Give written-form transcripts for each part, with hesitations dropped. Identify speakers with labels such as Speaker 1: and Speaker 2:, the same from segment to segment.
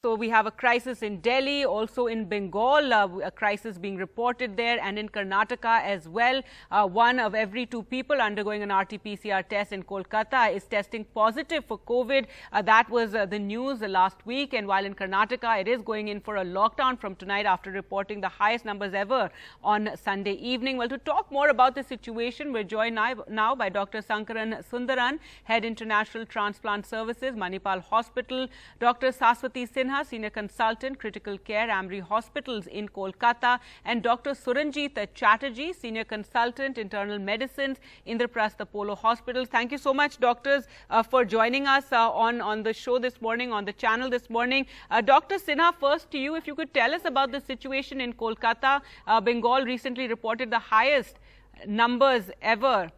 Speaker 1: So we have a crisis in Delhi, also in Bengal, a crisis being reported there, and in Karnataka as well. One of every two people undergoing an RT-PCR test in Kolkata is testing positive for COVID. That was the news last week. And while in Karnataka, it is going in for a lockdown from tonight after reporting the highest numbers ever on Sunday evening. Well, to talk more about the situation, we're joined now by Dr. Sankaran Sundaran, Head International Transplant Services, Manipal Hospital, Dr. Saswati Sinha, Senior Consultant, Critical Care, Amri Hospitals in Kolkata, and Dr. Suranjit Chatterjee, Senior Consultant, Internal Medicines, Indraprastha Apollo Hospitals. Thank you so much, doctors, for joining us on the show this morning, on the channel this morning. Dr. Sinha, first to you, if you could tell us about the situation in Kolkata. Bengal recently reported the highest numbers ever.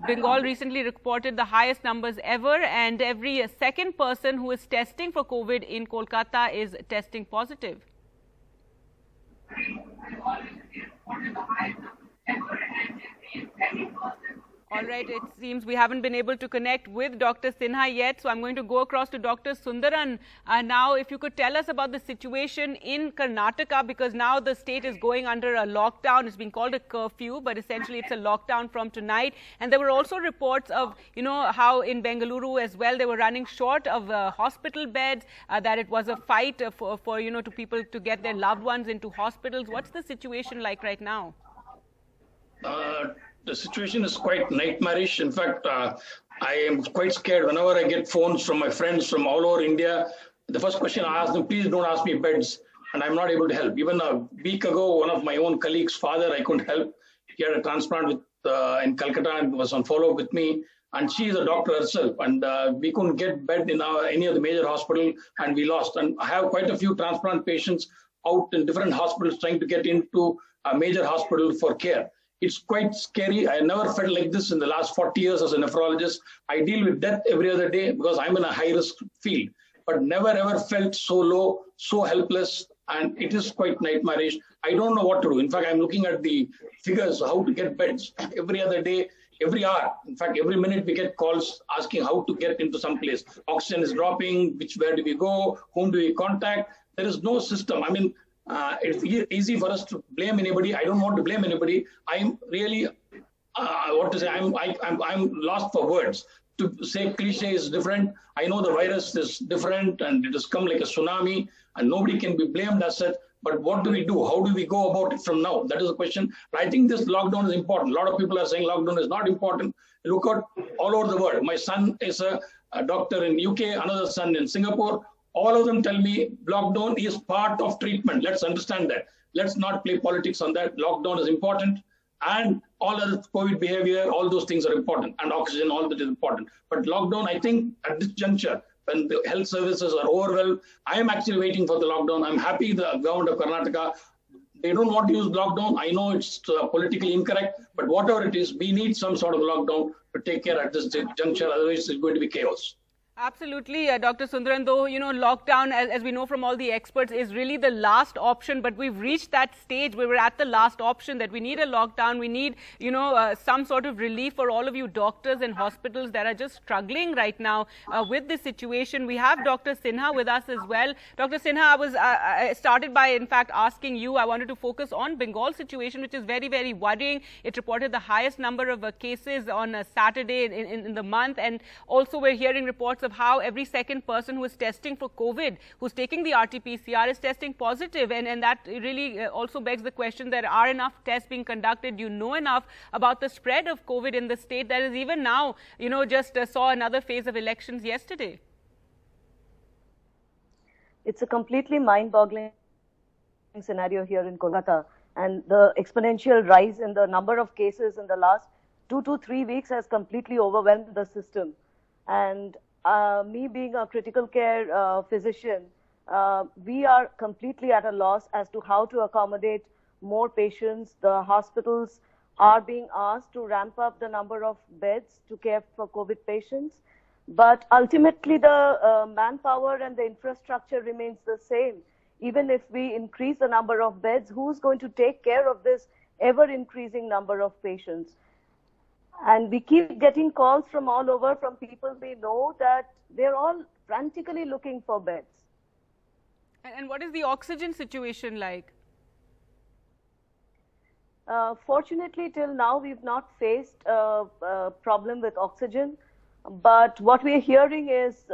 Speaker 1: Bengal recently reported the highest numbers ever, and every second person who is testing for COVID in Kolkata is testing positive. All right, it seems we haven't been able to connect with Dr. Sinha yet, so I'm going to go across to Dr. Sundaran. Now, if you could tell us about the situation in Karnataka, because now the state is going under a lockdown. It's being called a curfew, but essentially it's a lockdown from tonight. And there were also reports of, how in Bengaluru as well, they were running short of hospital beds, that it was a fight for to people to get their loved ones into hospitals. What's the situation like right now?
Speaker 2: The situation is quite nightmarish. In fact, I am quite scared whenever I get phones from my friends from all over India. The first question I ask them, please don't ask me beds, and I'm not able to help. Even a week ago, one of my own colleagues' father, I couldn't help. He had a transplant in Calcutta and was on follow-up with me. And she is a doctor herself, and we couldn't get bed in any of the major hospital, and we lost. And I have quite a few transplant patients out in different hospitals trying to get into a major hospital for care. It's quite scary. I never felt like this in the last 40 years as a nephrologist. I deal with death every other day because I'm in a high-risk field, but never ever felt so low, so helpless, and it is quite nightmarish. I don't know what to do. In fact, I'm looking at the figures, how to get beds every other day, every hour. In fact, every minute we get calls asking how to get into some place. Oxygen is dropping, where do we go, whom do we contact? There is no system. I mean, it's easy for us to blame anybody. I don't want to blame anybody. I'm really, I'm lost for words. To say cliche is different. I know the virus is different and it has come like a tsunami and nobody can be blamed as such. But what do we do? How do we go about it from now? That is the question. I think this lockdown is important. A lot of people are saying lockdown is not important. Look at all over the world. My son is a doctor in UK, another son in Singapore. All of them tell me lockdown is part of treatment. Let's understand that. Let's not play politics on that. Lockdown is important, and all other COVID behavior, all those things are important, and oxygen, all that is important. But lockdown, I think at this juncture, when the health services are overwhelmed, I am actually waiting for the lockdown. I'm happy the government of Karnataka, they don't want to use lockdown. I know it's politically incorrect, but whatever it is, we need some sort of lockdown to take care at this juncture. Otherwise, it's going to be chaos.
Speaker 1: Absolutely, Dr. Sundaran, though, lockdown, as we know from all the experts, is really the last option. But we've reached that stage where we're at the last option, that we need a lockdown. We need, some sort of relief for all of you doctors and hospitals that are just struggling right now with this situation. We have Dr. Sinha with us as well. Dr. Sinha, I started by, in fact, asking you, I wanted to focus on Bengal situation, which is very, very worrying. It reported the highest number of cases on a Saturday in the month. And also we're hearing reports of how every second person who is testing for COVID, who's taking the RT-PCR, is testing positive. And that really also begs the question, there are enough tests being conducted? Do you know enough about the spread of COVID in the state that is even now, just saw another phase of elections yesterday?
Speaker 3: It's a completely mind-boggling scenario here in Kolkata. And the exponential rise in the number of cases in the last 2 to 3 weeks has completely overwhelmed the system. And me being a critical care physician, we are completely at a loss as to how to accommodate more patients. The hospitals are being asked to ramp up the number of beds to care for COVID patients. But ultimately, the manpower and the infrastructure remains the same. Even if we increase the number of beds, who's going to take care of this ever-increasing number of patients? And we keep getting calls from all over, from people we know, that they're all frantically looking for beds.
Speaker 1: And what is the oxygen situation like?
Speaker 3: Fortunately, till now, we've not faced a problem with oxygen. But what we're hearing is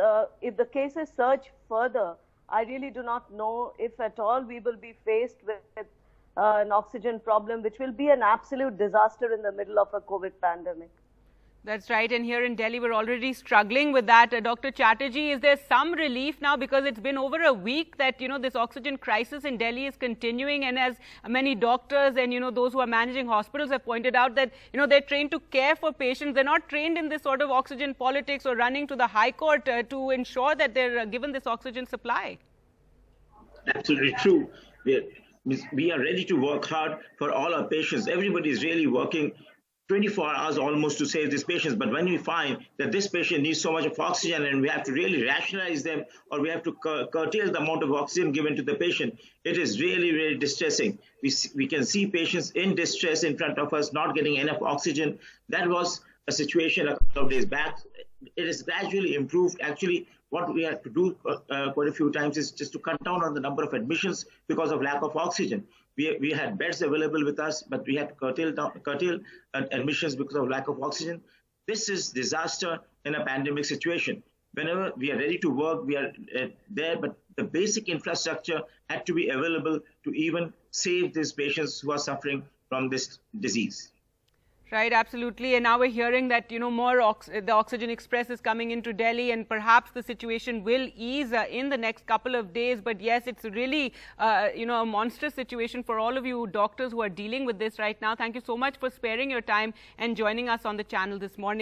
Speaker 3: if the cases surge further, I really do not know if at all we will be faced with an oxygen problem, which will be an absolute disaster in the middle of a COVID pandemic.
Speaker 1: That's right. And here in Delhi, we're already struggling with that. Dr. Chatterjee, is there some relief now? Because it's been over a week that, this oxygen crisis in Delhi is continuing. And as many doctors and, those who are managing hospitals have pointed out that, they're trained to care for patients. They're not trained in this sort of oxygen politics or running to the High Court to ensure that they're given this oxygen supply.
Speaker 4: Absolutely true. We are ready to work hard for all our patients. Everybody is really working 24 hours almost to save these patients. But when we find that this patient needs so much of oxygen and we have to really rationalize them, or we have to curtail the amount of oxygen given to the patient, it is really, really distressing. We can see patients in distress in front of us, not getting enough oxygen. That was a situation a couple of days back. It has gradually improved. Actually, what we had to do quite a few times is just to cut down on the number of admissions because of lack of oxygen. We had beds available with us, but we had to curtail admissions because of lack of oxygen. This is disaster in a pandemic situation. Whenever we are ready to work, we are there, but the basic infrastructure had to be available to even save these patients who are suffering from this disease.
Speaker 1: Right, absolutely. And now we're hearing that, the Oxygen Express is coming into Delhi, and perhaps the situation will ease in the next couple of days. But yes, it's really, a monstrous situation for all of you doctors who are dealing with this right now. Thank you so much for sparing your time and joining us on the channel this morning.